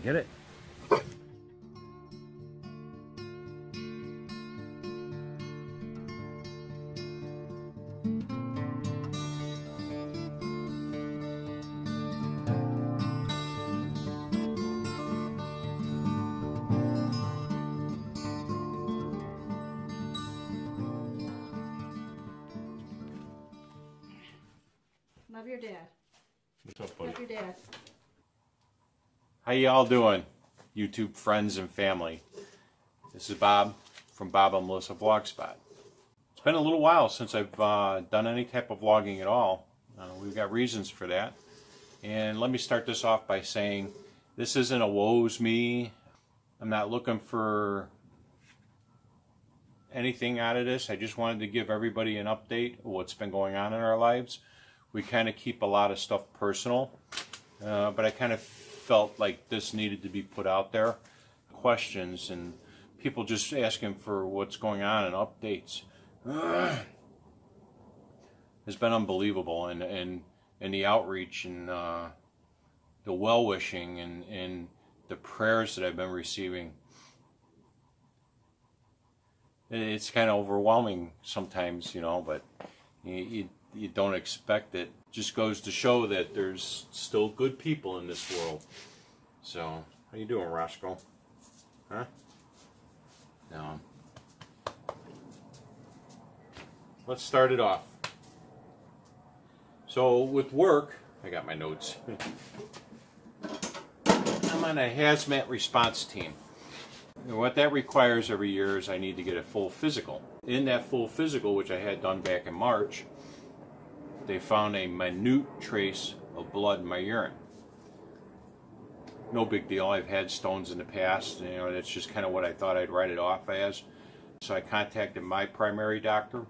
Hit it. Love your dad. What's up, buddy? Love your dad. How y'all doing, YouTube friends and family? This is Bob from Bob and Melissa Vlogspot. It's been a little while since I've done any type of vlogging at all. We've got reasons for that. And let me start this off by saying this isn't a woe's me. I'm not looking for anything out of this. I just wanted to give everybody an update of what's been going on in our lives. We kind of keep a lot of stuff personal, but I kind of felt like this needed to be put out there. Questions and people just asking for what's going on and updates. It's been unbelievable, and the outreach and the well-wishing and the prayers that I've been receiving. It's kind of overwhelming sometimes, you know, but you don't expect it. Just goes to show that there's still good people in this world. So, how you doing, Roscoe? Huh? No. Let's start it off. So, with work, I got my notes. I'm on a hazmat response team. And what that requires every year is I need to get a full physical. In that full physical, which I had done back in March, they found a minute trace of blood in my urine. No big deal. I've had stones in the past. You know, that's just kind of what I thought I'd write it off as. So I contacted my primary doctor.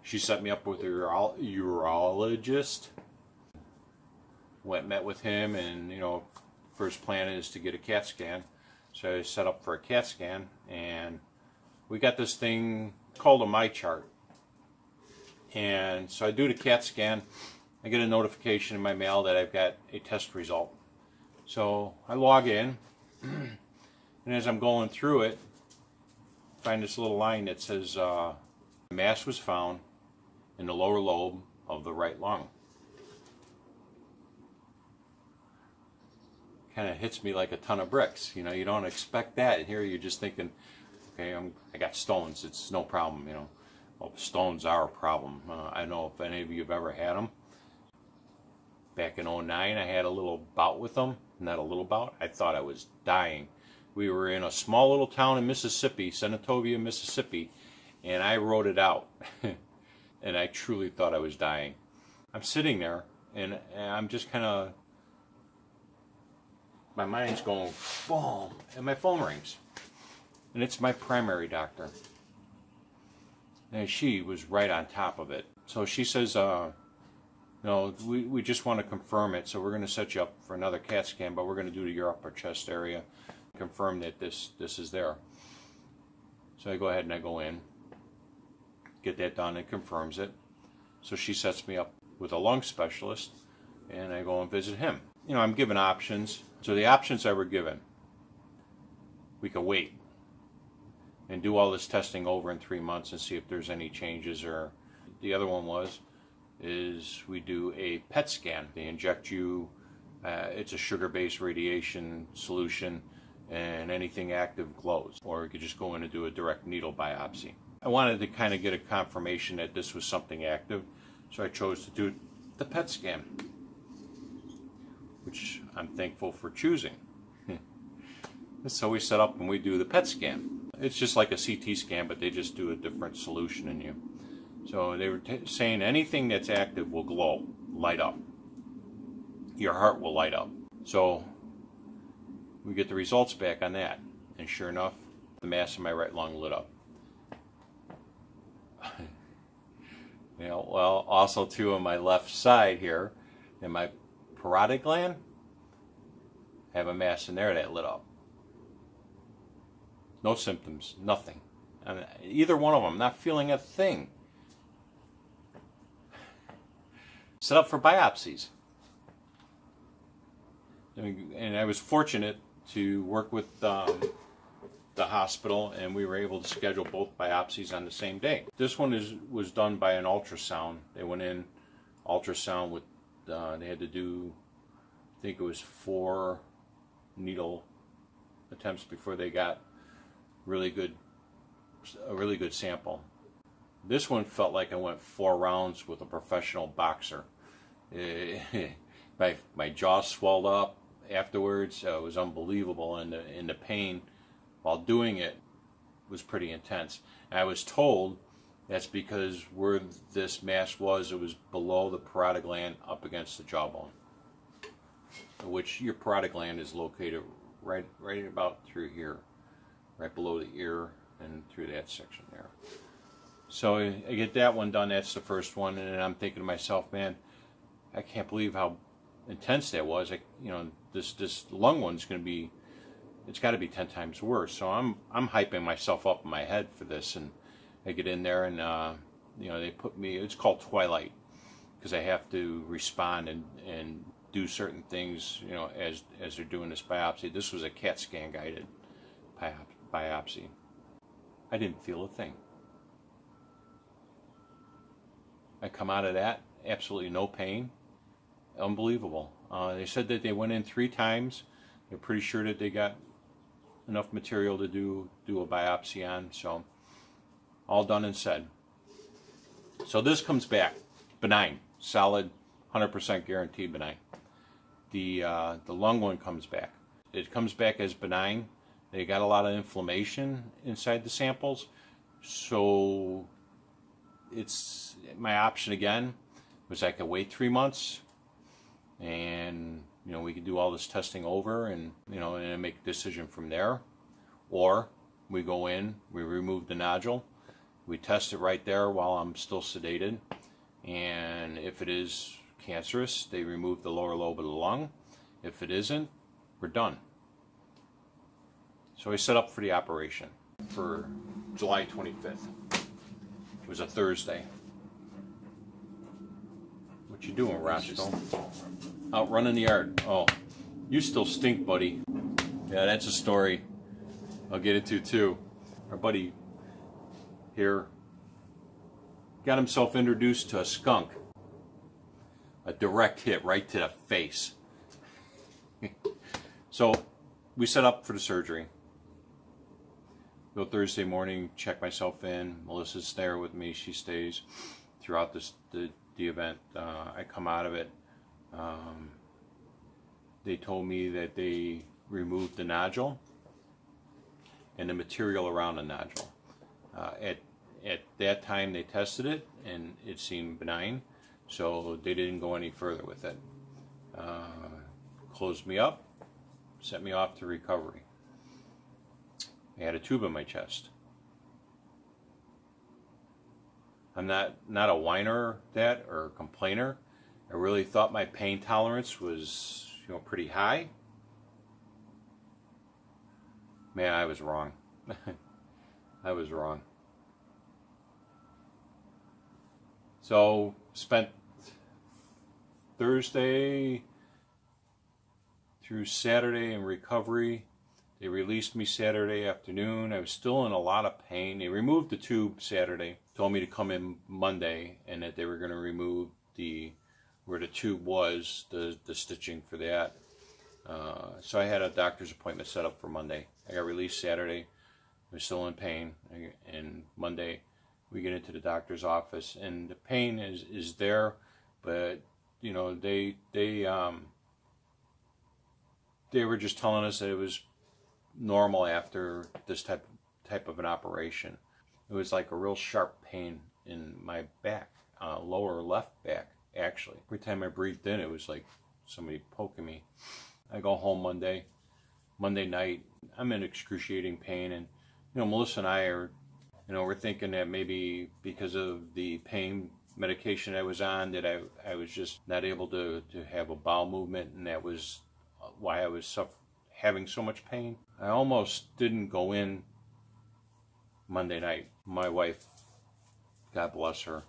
She set me up with a urologist. Met with him, and you know, first plan is to get a CAT scan. So I set up for a CAT scan, and we got this thing called a My Chart. And so I do the CAT scan. I get a notification in my mail that I've got a test result. So I log in, and as I'm going through it, I find this little line that says a mass was found in the lower lobe of the right lung. Kind of hits me like a ton of bricks. You know, you don't expect that. And here you're just thinking, okay, I got stones. It's no problem, you know. Well, stones are a problem. I don't know if any of you have ever had them. Back in '09, I had a little bout with them. Not a little bout. I thought I was dying. We were in a small little town in Mississippi, Senatobia, Mississippi, and I wrote it out. And I truly thought I was dying. I'm sitting there, and I'm just kind of, my mind's going, boom, and my phone rings. And it's my primary doctor. And she was right on top of it. So she says, no, we just want to confirm it, so we're going to set you up for another CAT scan, but we're going to do to your upper chest area, confirm that this is there. So I go ahead and I go in, get that done, and confirms it. So she sets me up with a lung specialist, and I go and visit him. You know, I'm given options. So the options I were given, we could wait and do all this testing over in 3 months and see if there's any changes. Or the other one is we do a PET scan. They inject you, it's a sugar-based radiation solution, and anything active glows. Or you could just go in and do a direct needle biopsy. I wanted to kind of get a confirmation that this was something active, so I chose to do the PET scan, which I'm thankful for choosing. So we set up and we do the PET scan. It's just like a CT scan, but they just do a different solution in you. So they were saying anything that's active will glow, light up. Your heart will light up. So we get the results back on that. And sure enough, the mass in my right lung lit up. You know, well, also too on my left side here, in my parotid gland, I have a mass in there that lit up. No symptoms, nothing. I mean, either one of them, not feeling a thing. Set up for biopsies. and I was fortunate to work with the hospital, and we were able to schedule both biopsies on the same day. This one was done by an ultrasound. They went in ultrasound with they had to do, I think it was 4 needle attempts before they got a really good sample. This one felt like I went 4 rounds with a professional boxer. My jaw swelled up afterwards. It was unbelievable, and the pain while doing it was pretty intense. And I was told that's because where this mass was, it was below the parotid gland up against the jawbone, which your parotid gland is located right about through here, right below the ear and through that section there. So I get that one done. That's the first one, and then I'm thinking to myself, man, I can't believe how intense that was. This lung one's going to be, it's got to be 10 times worse. So I'm hyping myself up in my head for this, and I get in there, and they put me. It's called Twilight because I have to respond and do certain things, as they're doing this biopsy. This was a CAT scan guided biopsy. I didn't feel a thing. I come out of that, absolutely no pain. Unbelievable. They said that they went in 3 times. They're pretty sure that they got enough material to do a biopsy on. So all done and said. So this comes back benign, solid, 100% guaranteed benign. The lung one comes back. It comes back as benign. They got a lot of inflammation inside the samples, so it's my option again was I could wait 3 months, and we could do all this testing over, and and make a decision from there, or we go in, we remove the nodule, we test it right there while I'm still sedated, and if it is cancerous, they remove the lower lobe of the lung. If it isn't, we're done. So I set up for the operation for July 25th. It was a Thursday. What you doing, Roscoe? Out running the yard. Oh, you still stink, buddy. Yeah, that's a story I'll get into too. Our buddy here got himself introduced to a skunk. A direct hit right to the face. So we set up for the surgery. Go Thursday morning, check myself in. Melissa's there with me. She stays throughout the event. I come out of it. They told me that they removed the nodule and the material around the nodule. At that time they tested it and it seemed benign, so they didn't go any further with it. Closed me up, sent me off to recovery. I had a tube in my chest. I'm not a whiner or a complainer. I really thought my pain tolerance was pretty high. Man, I was wrong. I was wrong. So spent Thursday through Saturday in recovery. They released me Saturday afternoon. I was still in a lot of pain. They removed the tube Saturday. Told me to come in Monday, and that they were going to remove where the tube was, the stitching for that. So I had a doctor's appointment set up for Monday. I got released Saturday. I was still in pain, and Monday we get into the doctor's office, and the pain is there, but they were just telling us that it was normal after this type of an operation. It was like a real sharp pain in my back, lower left back, actually. Every time I breathed in, it was like somebody poking me. I go home Monday night. I'm in excruciating pain, and Melissa and I are, we're thinking that maybe because of the pain medication I was on, that I was just not able to have a bowel movement, and that was why I was having so much pain. I almost didn't go in Monday night. My wife, God bless her,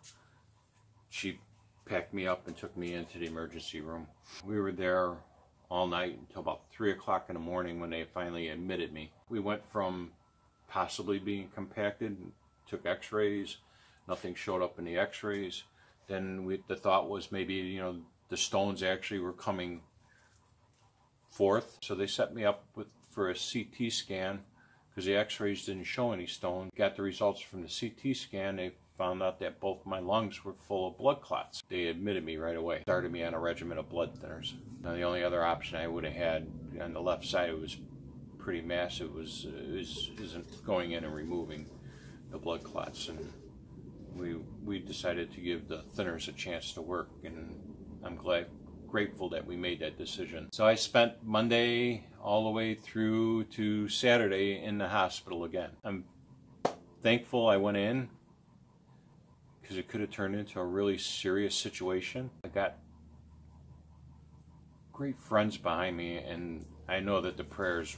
she packed me up and took me into the emergency room. We were there all night until about 3 o'clock in the morning when they finally admitted me. We went from possibly being compacted, took x-rays, nothing showed up in the x-rays. Then the thought was maybe, you know, the stones actually were coming forth. So they set me up for a CT scan because the x-rays didn't show any stone. Got the results from the CT scan. They found out that both my lungs were full of blood clots. They admitted me right away. Started me on a regimen of blood thinners. Now the only other option I would have had on the left side, it was pretty massive, isn't going in and removing the blood clots. And we decided to give the thinners a chance to work, and I'm grateful that we made that decision. So I spent Monday all the way through to Saturday in the hospital again. I'm thankful I went in because it could have turned into a really serious situation. I got great friends behind me, and I know that the prayers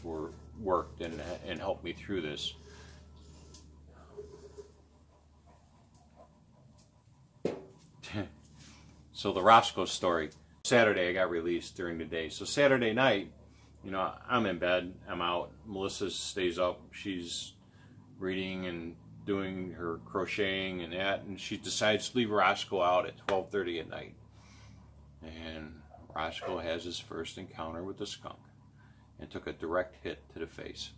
worked and helped me through this. So the Roscoe story. Saturday I got released during the day. So Saturday night, you know, I'm in bed, I'm out. Melissa stays up, she's reading and doing her crocheting and that, and she decides to leave Roscoe out at 12:30 at night. And Roscoe has his first encounter with the skunk and took a direct hit to the face.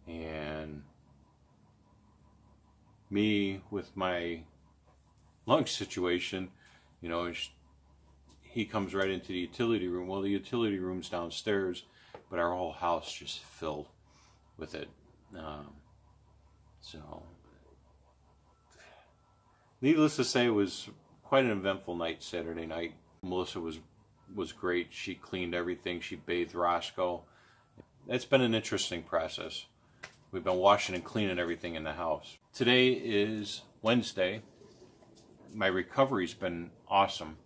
And me, with my lung situation, you know, he comes right into the utility room. Well, the utility room's downstairs, but our whole house just filled with it. So, needless to say, it was quite an eventful night Saturday night. Melissa was great. She cleaned everything. She bathed Roscoe. It's been an interesting process. We've been washing and cleaning everything in the house. Today is Wednesday. My recovery's been awesome.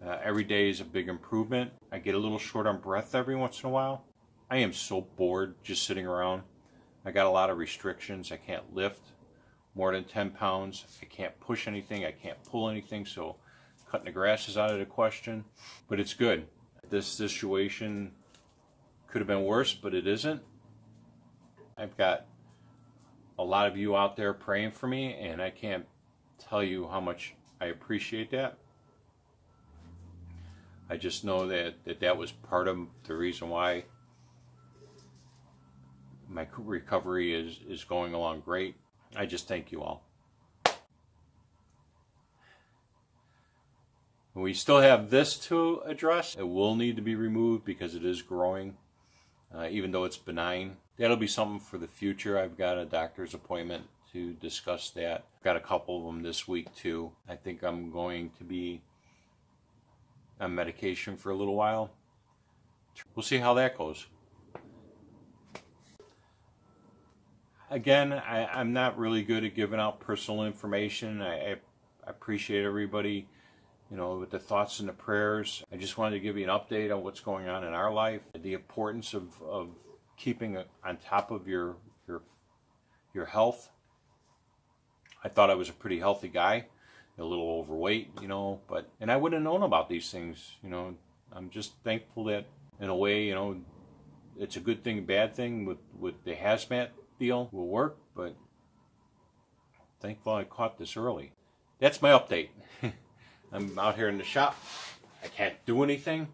Every day is a big improvement. I get a little short on breath every once in a while. I am so bored just sitting around. I got a lot of restrictions. I can't lift more than 10 pounds. I can't push anything. I can't pull anything. So cutting the grass is out of the question. But it's good. This situation could have been worse, but it isn't. I've got a lot of you out there praying for me, and I can't tell you how much I appreciate that. I just know that was part of the reason why my recovery is going along great. I just thank you all. We still have this to address. It will need to be removed because it is growing, even though it's benign. That'll be something for the future. I've got a doctor's appointment to discuss that. I've got a couple of them this week too. I think I'm going to be on medication for a little while. We'll see how that goes. Again, I'm not really good at giving out personal information. I appreciate everybody, you know, with the thoughts and the prayers. I just wanted to give you an update on what's going on in our life, the importance of keeping on top of your health. I thought I was a pretty healthy guy, a little overweight, you know, and I wouldn't have known about these things, you know. I'm just thankful that, in a way, you know, it's a good thing, bad thing with the hazmat deal will work, but thankful I caught this early. That's my update. I'm out here in the shop. I can't do anything.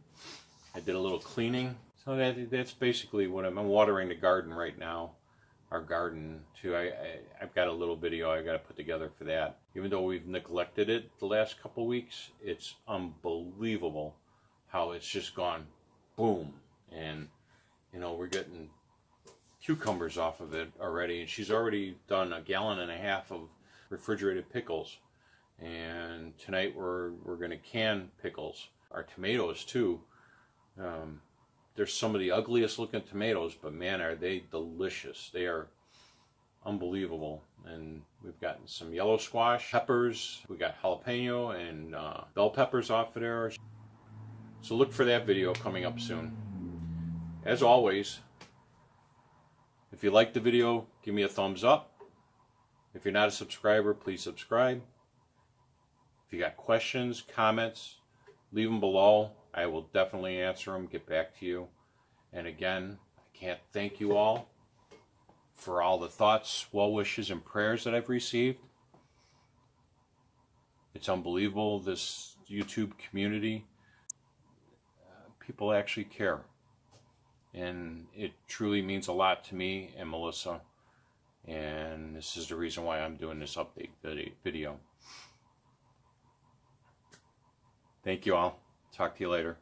I did a little cleaning. So that's basically what I'm watering the garden right now. Our garden too. I've got a little video I got to put together for that. Even though we've neglected it the last couple weeks, it's unbelievable how it's just gone boom. And you know, we're getting cucumbers off of it already, and she's already done 1.5 gallons of refrigerated pickles. And tonight we're going to can pickles. Our tomatoes too. There's some of the ugliest looking tomatoes, but man, are they delicious. They are unbelievable. And we've gotten some yellow squash, peppers, we got jalapeno and bell peppers off of there. So look for that video coming up soon. As always, if you like the video, give me a thumbs up. If you're not a subscriber, please subscribe. If you got questions, comments, leave them below. I will definitely answer them, get back to you. And again, I can't thank you all for all the thoughts, well wishes, and prayers that I've received. It's unbelievable, this YouTube community. People actually care. And it truly means a lot to me and Melissa. And this is the reason why I'm doing this update video. Thank you all. Talk to you later.